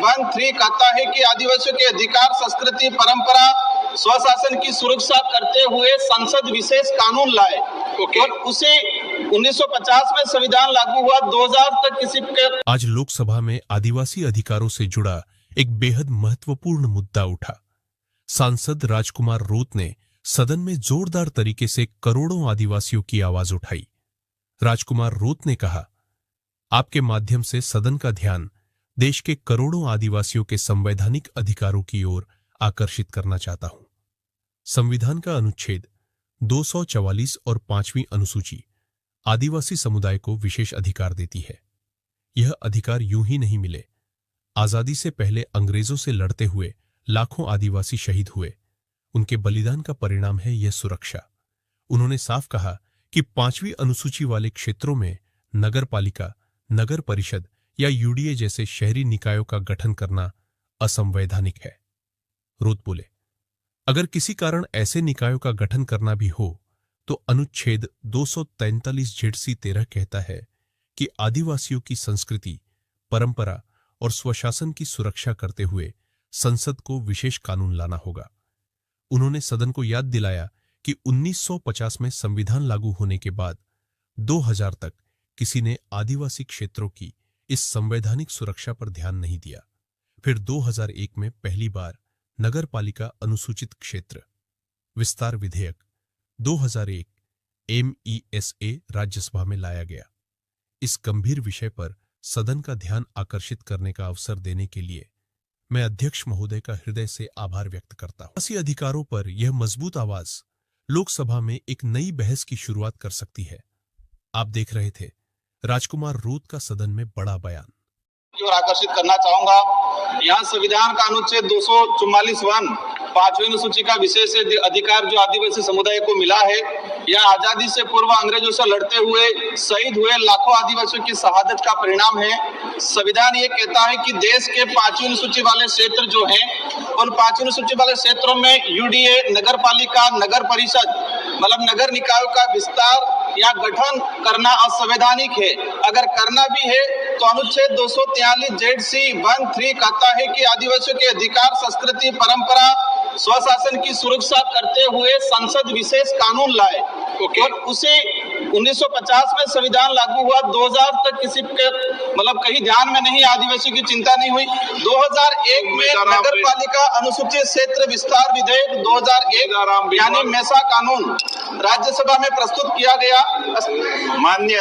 1(3) कहता है कि आदिवासियों के अधिकार, संस्कृति, परंपरा, स्वशासन की सुरक्षा करते हुए संसद विशेष कानून लाए। और उसे 1950 में संविधान लागू हुआ, 2000 तक किसी के। आज लोकसभा में आदिवासी अधिकारों से जुड़ा एक बेहद महत्वपूर्ण मुद्दा उठा। सांसद राजकुमार रोत ने सदन में जोरदार तरीके से करोड़ों आदिवासियों की आवाज उठाई। राजकुमार रोत ने कहा, आपके माध्यम से सदन का ध्यान देश के करोड़ों आदिवासियों के संवैधानिक अधिकारों की ओर आकर्षित करना चाहता हूं। संविधान का अनुच्छेद 244 और 5वीं अनुसूची आदिवासी समुदाय को विशेष अधिकार देती है। यह अधिकार यूं ही नहीं मिले। आजादी से पहले अंग्रेजों से लड़ते हुए लाखों आदिवासी शहीद हुए। उनके बलिदान का परिणाम है यह सुरक्षा। उन्होंने साफ कहा कि 5वीं अनुसूची वाले क्षेत्रों में नगर पालिका, नगर परिषद या यूडीए जैसे शहरी निकायों का गठन करना असंवैधानिक है। रोत बोले, अगर किसी कारण ऐसे निकायों का गठन करना भी हो तो अनुच्छेद 243(13) कहता है कि आदिवासियों की संस्कृति, परंपरा और स्वशासन की सुरक्षा करते हुए संसद को विशेष कानून लाना होगा। उन्होंने सदन को याद दिलाया कि 1950 में संविधान लागू होने के बाद 2000 तक किसी ने आदिवासी क्षेत्रों की इस संवैधानिक सुरक्षा पर ध्यान नहीं दिया। फिर 2001 में पहली बार नगर पालिका अनुसूचित क्षेत्र विस्तार विधेयक 2001 MESA राज्यसभा में लाया गया। इस गंभीर विषय पर सदन का ध्यान आकर्षित करने का अवसर देने के लिए मैं अध्यक्ष महोदय का हृदय से आभार व्यक्त करता हूं। आदिवासी अधिकारों पर यह मजबूत आवाज लोकसभा में एक नई बहस की शुरुआत कर सकती है। आप देख रहे थे राजकुमार रोत का सदन में बड़ा बयान। और आकर्षित करना चाहूंगा, यहाँ संविधान का अनुच्छेद 244(1) 5वीं अनुसूची का विशेष अधिकार जो आदिवासी समुदाय को मिला है, यह आजादी से पूर्व अंग्रेजों से लड़ते हुए शहीद हुए लाखों आदिवासियों की शहादत का परिणाम है। संविधान ये कहता है कि देश के 5वीं अनुसूची वाले क्षेत्र जो हैं, उन 5वीं अनुसूची वाले क्षेत्रों में यूडीए, नगर पालिका, नगर परिषद मतलब नगर निकायों का विस्तार या गठन करना असंवैधानिक है। अगर करना भी है तो अनुच्छेद 243(1)(3) कहता है कि आदिवासियों के अधिकार, संस्कृति, परंपरा, स्वशासन की सुरक्षा करते हुए संसद विशेष कानून लाए। और उसे 1950 में संविधान लागू हुआ, 2000 तक किसी के मतलब कहीं ध्यान में नहीं, आदिवासी की चिंता नहीं हुई। 2001 में नगर पालिका अनुसूचित क्षेत्र विस्तार विधेयक 2001 यानी मेसा कानून राज्यसभा में प्रस्तुत किया गया। माननीय